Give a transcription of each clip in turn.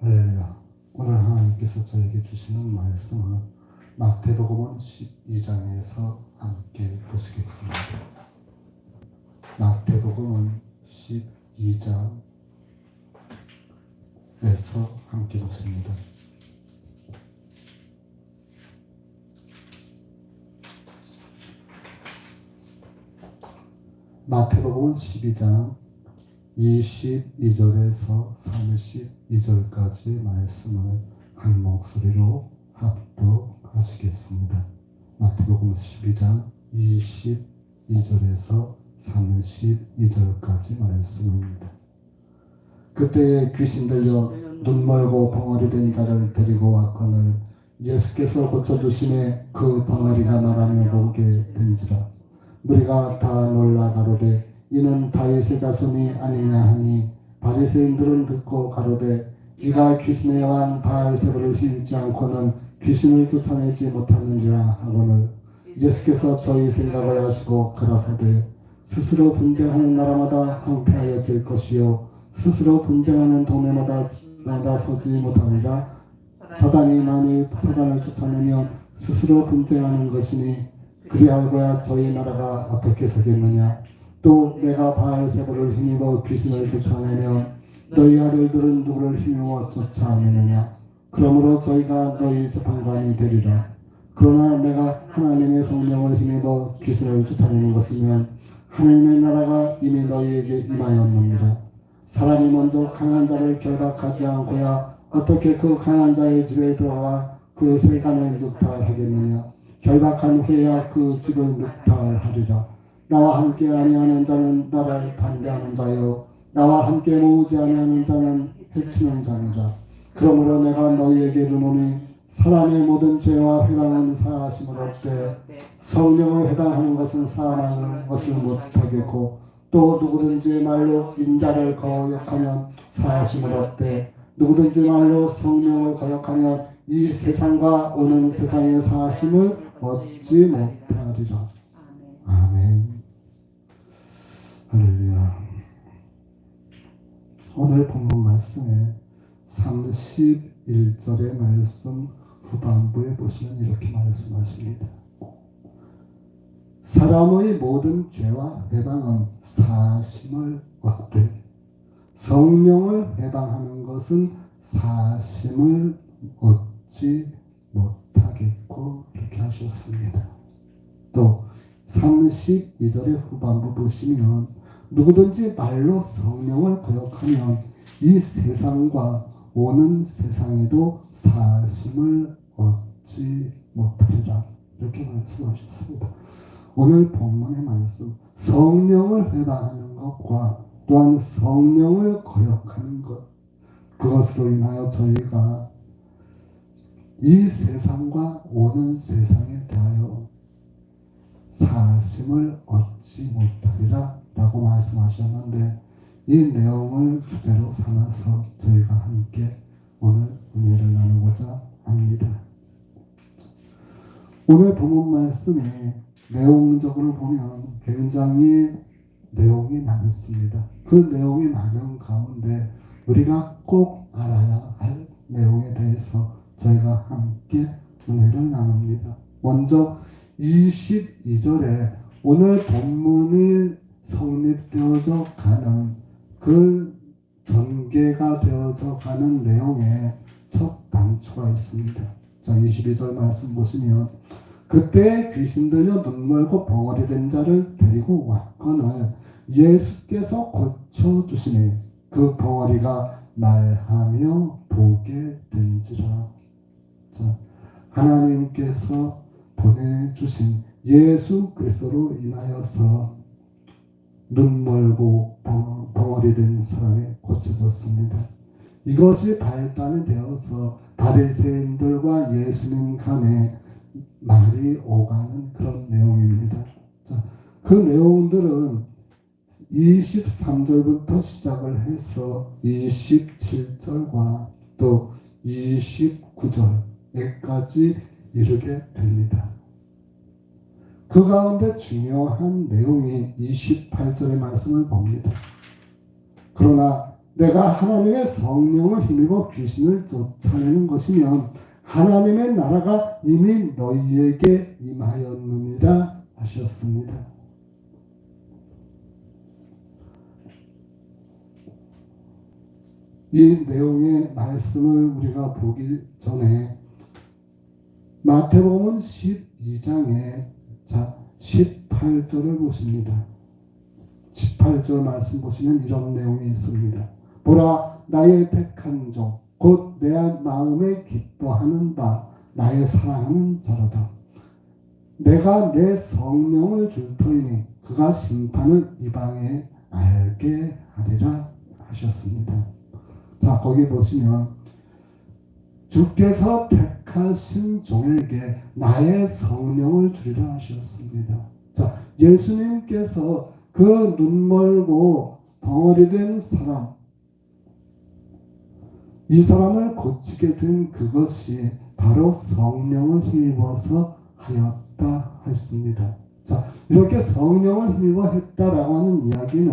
할렐루야. 오늘 하나님께서 저에게 주시는 말씀은 마태복음 12장에서 함께 보시겠습니다. 마태복음 12장에서 함께 보십니다. 마태복음 12장 22절에서 32절까지 말씀을 한 목소리로 합독하시겠습니다. 마태복음 12장 22절에서 32절까지 말씀입니다. 그때에 귀신 들려 눈 멀고 벙어리 된 자를 데리고 왔거늘 예수께서 고쳐주시매 그 벙어리가 말하며 보게 된지라. 무리가 다 놀라 가로되 이는 다윗의 자손이 아니냐 하니 바리새인들은 듣고 가로되 이가 귀신의 왕 바알세불을 힘입지 않고는 귀신을 쫓아내지 못하느니라 하거늘 예수께서 저희 생각을 하시고 가라사대 스스로 분쟁하는 나라마다 황폐하여질 것이요 스스로 분쟁하는 동네마다 서지 못하리라. 사단이 만일 사단을 쫓아내면 스스로 분쟁하는 것이니 그리하여야 저희 나라가 어떻게 서겠느냐. 또 내가 바알세불을 힘입어 귀신을 쫓아내면 너희 아들들은 누구를 힘입어 쫓아내느냐. 그러므로 저희가 너희 재판관이 되리라. 그러나 내가 하나님의 성령을 힘입어 귀신을 쫓아내는 것이면 하나님의 나라가 이미 너희에게 임하였느니라. 사람이 먼저 강한 자를 결박하지 않고야 어떻게 그 강한 자의 집에 들어가 그 세간을 늑탈하겠느냐. 결박한 후에야 그 집을 늑탈하리라. 나와 함께 아니하는 자는 나를 반대하는 자요 나와 함께 모으지 아니하는 자는 해치는 자니라. 그러므로 내가 너희에게 이르노니 사람의 모든 죄와 회방은 사하심을 얻되 성령을 회방하는 것은 사하는 것을 못하겠고 또 누구든지 말로 인자를 거역하면 사하심을 얻되 누구든지 말로 성령을 거역하면 이 세상과 오는 세상의 사하심을 얻지 못하리라. 아멘. 할렐루야. 오늘 본문 말씀에 31절의 말씀 후반부에 보시면 이렇게 말씀하십니다. 사람의 모든 죄와 회방은 사심을 얻되 성령을 회방하는 것은 사심을 얻지 못하겠고 이렇게 하셨습니다. 또 32절의 후반부 보시면 누구든지 말로 성령을 거역하면 이 세상과 오는 세상에도 사심을 얻지 못하리라 이렇게 말씀하셨습니다. 오늘 본문의 말씀 성령을 회방하는 것과 또한 성령을 거역하는 것 그것으로 인하여 저희가 이 세상과 오는 세상에 대하여 사심을 얻지 못하리라 라고 말씀하셨는데 이 내용을 주제로 삼아서 저희가 함께 오늘 은혜를 나누고자 합니다. 오늘 본문 말씀이 내용적으로 보면 굉장히 내용이 많습니다. 그 내용이 많은 가운데 우리가 꼭 알아야 할 내용에 대해서 저희가 함께 은혜를 나눕니다. 먼저 22절에 오늘 본문이 성립되어져 가는 그 전개가 되어져 가는 내용의 첫 단초가 있습니다. 자, 22절 말씀 보시면 그때 귀신 들려 눈 멀고 벙어리 된 자를 데리고 왔거늘 예수께서 고쳐주시니 그 벙어리가 말하며 보게 된지라. 자, 하나님께서 보내주신 예수 그리스도로 인하여서 눈 멀고 벙어리 된 사람이 고쳐졌습니다. 이것이 발단이 되어서 바리새인들과 예수님 간에 말이 오가는 그런 내용입니다. 자, 그 내용들은 23절부터 시작을 해서 27절과 또 29절에까지 이르게 됩니다. 그 가운데 중요한 내용이 28절의 말씀을 봅니다. 그러나 내가 하나님의 성령을 힘입어 귀신을 쫓아내는 것이면 하나님의 나라가 이미 너희에게 임하였느니라 하셨습니다. 이 내용의 말씀을 우리가 보기 전에 마태복음 12장에 18절을 보십니다. 18절 말씀 보시면 이런 내용이 있습니다. 보라, 나의 택한 종 곧 내 마음에 기뻐하는 바 나의 사랑하는 자로다. 내가 내 성령을 줄 터이니 그가 심판을 이방에 알게 하리라 하셨습니다. 자, 거기 보시면 주께서 택하신 종에게 나의 성령을 주리라 하셨습니다. 자, 예수님께서 그 눈멀고 벙어리 된 사람, 이 사람을 고치게 된 그것이 바로 성령을 힘입어서 하였다 했습니다. 자, 이렇게 성령을 힘입어 했다라고 하는 이야기는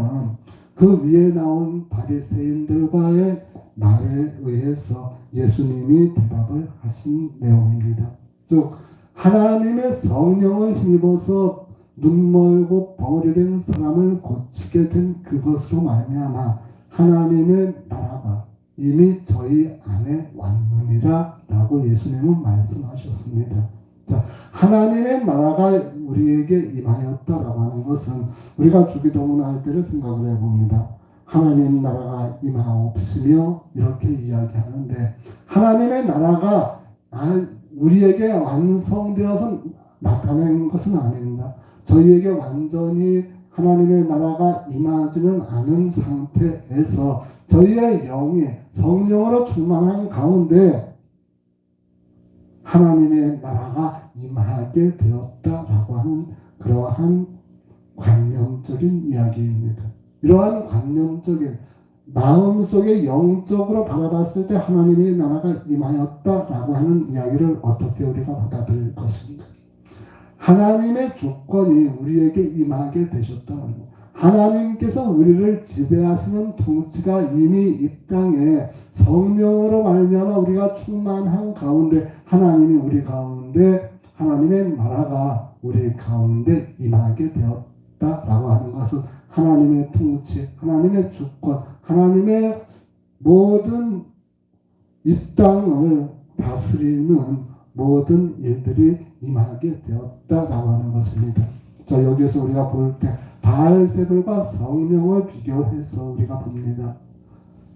그 위에 나온 바리새인들과의 말에 의해서 예수님이 대답을 하신 내용입니다. 즉 하나님의 성령을 힘입어서 눈멀고 벙어리 된 사람을 고치게 된 그것으로 말미암아 하나님의 나라가 이미 저희 안에 왔느니라 라고 예수님은 말씀하셨습니다. 자, 하나님의 나라가 우리에게 임하였다라고 하는 것은 우리가 주기도문을 할 때를 생각을 해봅니다. 하나님 나라가 임하옵시며 이렇게 이야기하는데 하나님의 나라가 우리에게 완성되어서 나타낸 것은 아닙니다. 저희에게 완전히 하나님의 나라가 임하지는 않은 상태에서 저희의 영이 성령으로 충만한 가운데 하나님의 나라가 임하게 되었다라고 하는 그러한 관념적인 이야기입니다. 이러한 관념적인 마음속에 영적으로 바라봤을 때 하나님의 나라가 임하였다라고 하는 이야기를 어떻게 우리가 받아들일 것입니까? 하나님의 주권이 우리에게 임하게 되셨다는 것. 하나님께서 우리를 지배하시는 통치가 이미 이 땅에 성령으로 말미암아 우리가 충만한 가운데 하나님이 우리 가운데 하나님의 나라가 우리 가운데 임하게 되었다라고 하는 것은 하나님의 통치, 하나님의 주권, 하나님의 모든 이 땅을 다스리는 모든 일들이 임하게 되었다라고 하는 것입니다. 자, 여기서 우리가 볼 때 바알세불과 성령을 비교해서 우리가 봅니다.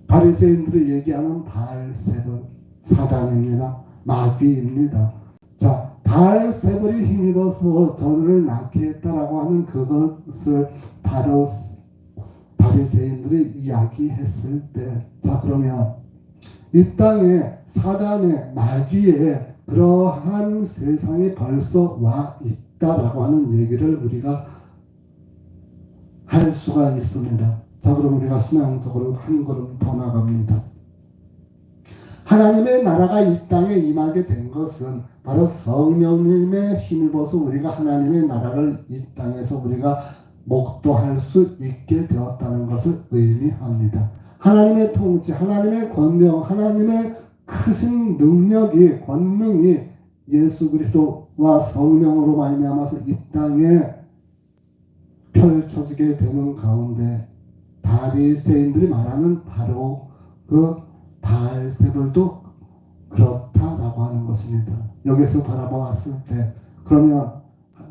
바리새인들이 얘기하는 바알세불 사단입니다. 마귀입니다. 자, 바알세불이 힘입어서 저를 낳게 했다라고 하는 그것을 바로 바리새인들이 이야기했을 때, 자, 그러면 이 땅에 사단의 마귀의 그러한 세상이 벌써 와 있다라고 하는 얘기를 우리가 할 수가 있습니다. 자, 그럼 우리가 신앙적으로 한 걸음 더 나갑니다. 하나님의 나라가 이 땅에 임하게 된 것은 바로 성령님의 힘입어서 우리가 하나님의 나라를 이 땅에서 우리가 목도할 수 있게 되었다는 것을 의미합니다. 하나님의 통치, 하나님의 권능, 하나님의 크신 능력이, 권능이 예수 그리스도와 성령으로 말미암아서 이 땅에 펼쳐지게 되는 가운데 바리새인들이 말하는 바로 그 바알세불도 그렇다라고 하는 것입니다. 여기서 바라보았을 때 그러면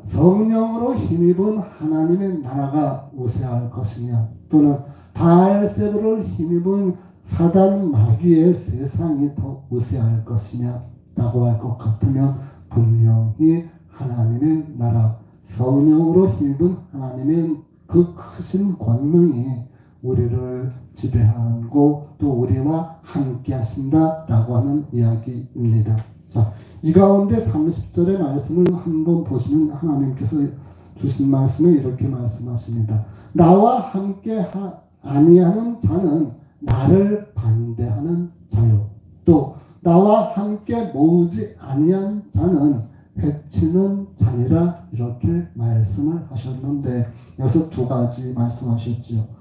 성령으로 힘입은 하나님의 나라가 우세할 것이냐, 또는 바알세불을 힘입은 사단 마귀의 세상이 더 우세할 것이냐 라고 할 것 같으면 분명히 하나님의 나라, 성령으로 힘입은 하나님의 그 크신 권능이 우리를 지배하고 또 우리와 함께 하신다라고 하는 이야기입니다. 자, 이 가운데 30절의 말씀을 한번 보시면 하나님께서 주신 말씀에 이렇게 말씀하십니다. 나와 함께 아니하는 자는 나를 반대하는 자요, 또 나와 함께 모으지 아니한 자는 해치는 자니라, 이렇게 말씀을 하셨는데 여기서 두 가지 말씀하셨지요.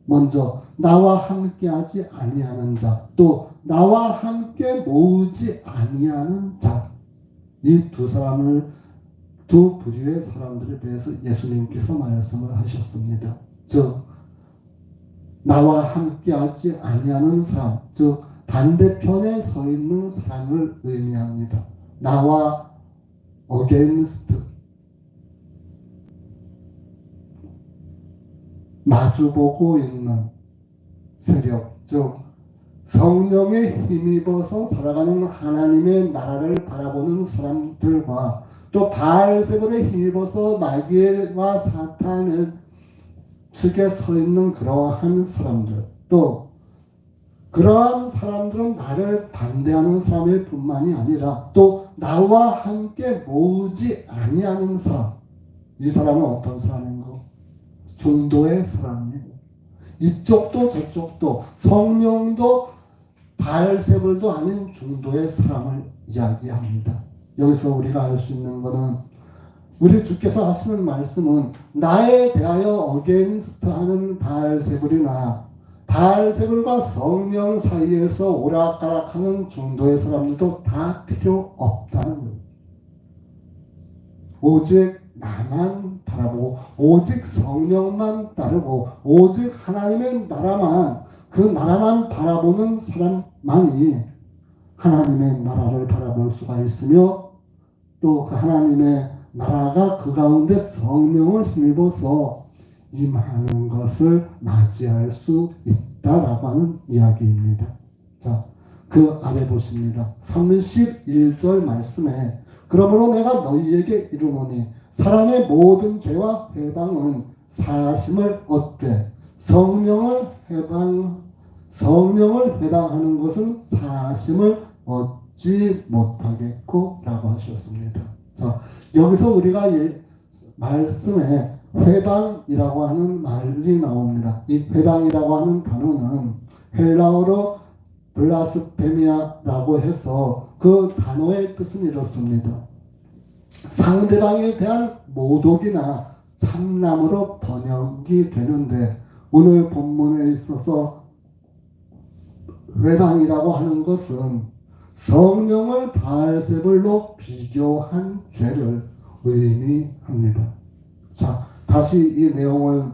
먼저 나와 함께하지 아니하는 자, 또 나와 함께 모으지 아니하는 자, 이 두 부류의 사람들에 대해서 예수님께서 말씀을 하셨습니다. 즉 나와 함께하지 아니하는 사람, 즉 반대편에 서 있는 사람을 의미합니다. 나와 against, 마주보고 있는 세력, 즉 성령에 힘입어서 살아가는 하나님의 나라를 바라보는 사람들과 또 바알세불에 힘입어서 마귀와 사탄의 측에 서 있는 그러한 사람들, 또 그러한 사람들은 나를 반대하는 사람일 뿐만이 아니라 또 나와 함께 모으지 아니하는 사람, 이 사람은 어떤 사람인가? 중도의 사람이에요. 이쪽도 저쪽도 성령도 바알세불도 아닌 중도의 사람을 이야기합니다. 여기서 우리가 알 수 있는 것은 우리 주께서 하시는 말씀은 나에 대하여 against 하는 바알세불이나 바알세불과 성령 사이에서 오락가락하는 중도의 사람들도 다 필요 없다는 거예요. 오직 나만 바라보고 오직 성령만 따르고 오직 하나님의 나라만, 그 나라만 바라보는 사람만이 하나님의 나라를 바라볼 수가 있으며 또 그 하나님의 나라가 그 가운데 성령을 힘입어서 임하는 것을 맞이할 수 있다라고 하는 이야기입니다. 자, 그 아래 보십니다. 31절 말씀에 그러므로 내가 너희에게 이르노니 사람의 모든 죄와 회방은 사하심을 얻되 성령을 회방하는 것은 사하심을 얻지 못하겠고 라고 하셨습니다. 자, 여기서 우리가 말씀에 회방이라고 하는 말이 나옵니다. 이 회방이라고 하는 단어는 헬라어로 블라스페미아라고 해서 그 단어의 뜻은 이렇습니다. 상대방에 대한 모독이나 참남으로 번역이 되는데 오늘 본문에 있어서 회방이라고 하는 것은 성령을 바알세불로 비교한 죄를 의미합니다. 자, 다시 이 내용을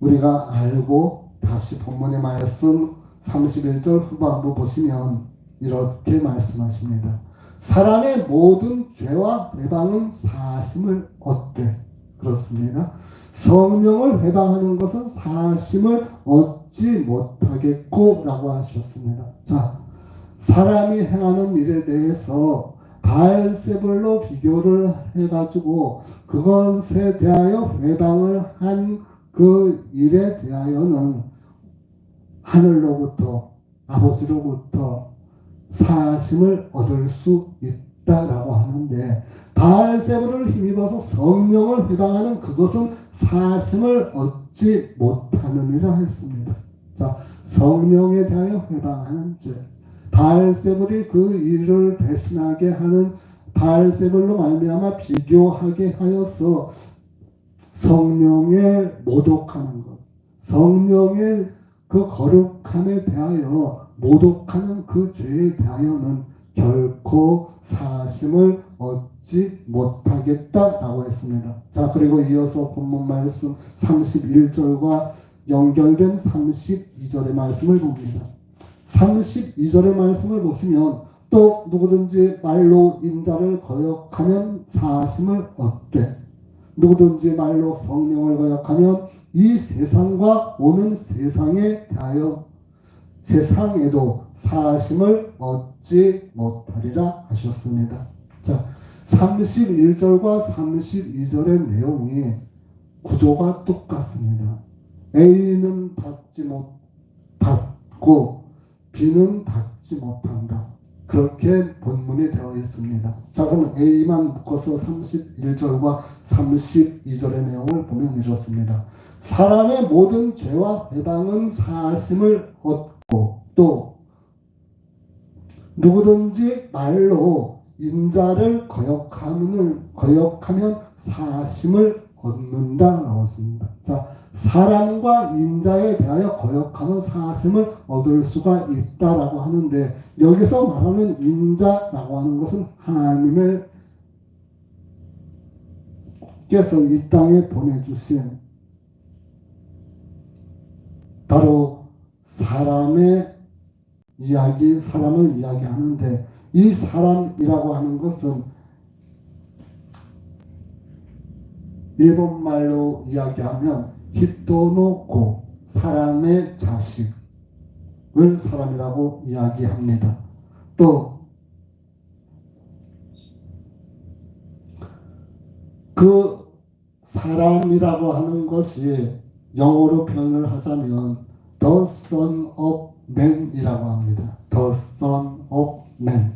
우리가 알고 다시 본문의 말씀 31절 후반부 보시면 이렇게 말씀하십니다. 사람의 모든 죄와 회방은 사하심을 얻되, 그렇습니다. 성령을 회방하는 것은 사하심을 얻지 못하겠고 라고 하셨습니다. 자, 사람이 행하는 일에 대해서 바알세불로 비교를 해가지고 그것에 대하여 회방을 한 그 일에 대하여는 하늘로부터 아버지로부터 사하심을 얻을 수 있다라고 하는데 바알세불을 힘입어서 성령을 회방하는 그것은 사하심을 얻지 못하느니라 했습니다. 자, 성령에 대하여 회방하는 죄, 바알세불이 그 일을 대신하게 하는 바알세불로 말미암아 비교하게 하여서 성령에 모독하는 것, 성령의 그 거룩함에 대하여 모독하는 그 죄에 대하여는 결코 사하심을 얻지 못하겠다라고 했습니다. 자, 그리고 이어서 본문 말씀 31절과 연결된 32절의 말씀을 봅니다. 32절의 말씀을 보시면 또 누구든지 말로 인자를 거역하면 사하심을 얻되 누구든지 말로 성령을 거역하면 이 세상과 오는 세상에 대하여 세상에도 사하심을 얻지 못하리라 하셨습니다. 자, 31절과 32절의 내용이 구조가 똑같습니다. A는 받고 B는 받지 못한다. 그렇게 본문이 되어 있습니다. 자, 그럼 A만 묶어서 31절과 32절의 내용을 보면 이렇습니다. 사람의 모든 죄와 회방은 사하심을 얻고 또 누구든지 말로 인자를 거역하면 사하심을 얻는다라고 했습니다. 자, 사람과 인자에 대하여 거역하면 사심을 얻을 수가 있다라고 하는데, 여기서 말하는 인자라고 하는 것은 하나님의 께서 이 땅에 보내주신 바로 사람의 사람을 이야기하는데, 이 사람이라고 하는 것은 일본말로 이야기하면 히토노코, 사람의 자식을 사람이라고 이야기합니다. 또 그 사람이라고 하는 것이 영어로 표현을 하자면 The Son of Man이라고 합니다. The Son of Man.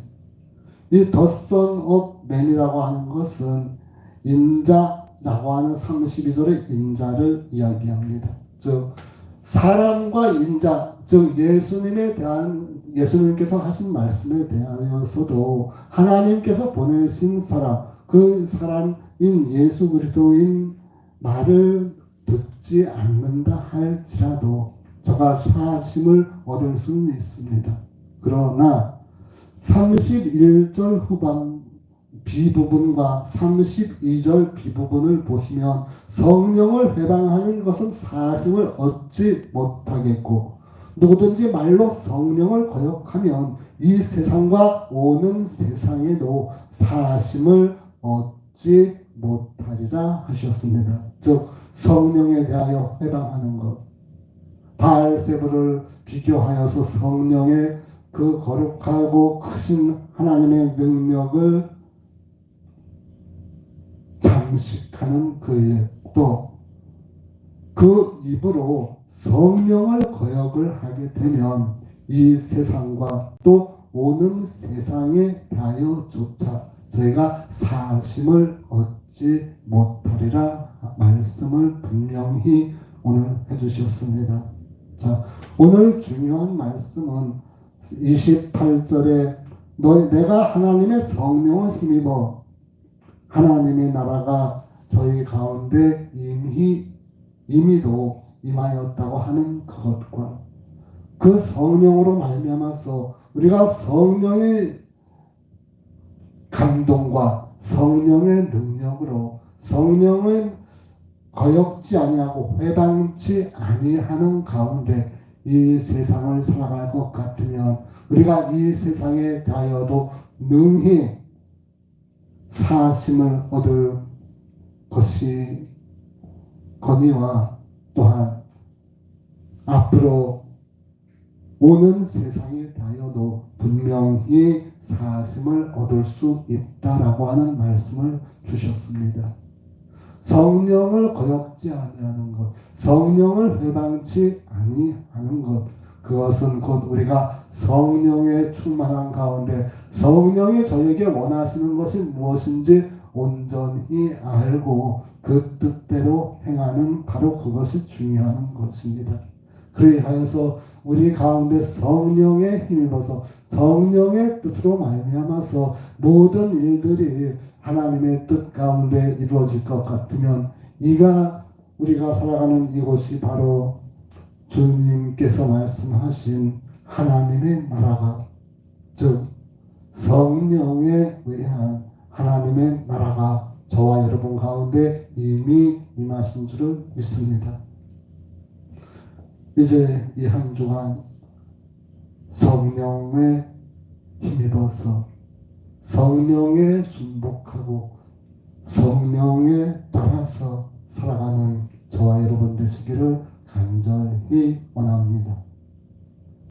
이 The Son of Man이라고 하는 것은 인자라고 하는 32절의 인자를 이야기합니다. 즉 사람과 인자, 즉 예수님께서 하신 말씀에 대하여서도 하나님께서 보내신 사람, 그 사람인 예수 그리스도인 말을 듣지 않는다 할지라도 저가 사심을 얻을 수는 있습니다. 그러나 31절 후반 B부분과 32절 B부분을 보시면 성령을 회방하는 것은 사심을 얻지 못하겠고, 누구든지 말로 성령을 거역하면 이 세상과 오는 세상에도 사심을 얻지 못하리라 하셨습니다. 즉 성령에 대하여 회방하는 것, 바알세불을 비교하여서 성령의 그 거룩하고 크신 하나님의 능력을 장식하는 그 일, 또 그 입으로 성령을 거역을 하게 되면 이 세상과 또 오는 세상에 대하여조차 저희가 사심을 얻지 못하리라 말씀을 분명히 오늘 해주셨습니다. 자, 오늘 중요한 말씀은 28절에 내가 하나님의 성령을 힘입어 하나님의 나라가 저희 가운데 이미도 임하였다고 하는 그것과 그 성령으로 말미암아서 우리가 성령의 감동과 성령의 능력으로 성령을 거역지 아니하고 회방치 아니하는 가운데 이 세상을 살아갈 것 같으면 우리가 이 세상에 대하여도 능히 사심을 얻을 것이 거니와 또한 앞으로 오는 세상에 대하여도 분명히 사심을 얻을 수 있다라고 하는 말씀을 주셨습니다. 성령을 거역지 아니하는 것, 성령을 회방치 아니하는 것, 그것은 곧 우리가 성령에 충만한 가운데 성령이 저에게 원하시는 것이 무엇인지 온전히 알고 그 뜻대로 행하는 바로 그것이 중요한 것입니다. 그리하여서 우리 가운데 성령에 힘입어서 성령의 뜻으로 말미암아서 모든 일들이 하나님의 뜻 가운데 이루어질 것 같으면 우리가 살아가는 이곳이 바로 주님께서 말씀하신 하나님의 나라가, 즉 성령에 의한 하나님의 나라가 저와 여러분 가운데 이미 임하신 줄을 믿습니다. 이제 이 한 주간 성령에 힘입어서 성령에 순복하고 성령에 따라서 살아가는 저와 여러분 되시기를 간절히 원합니다.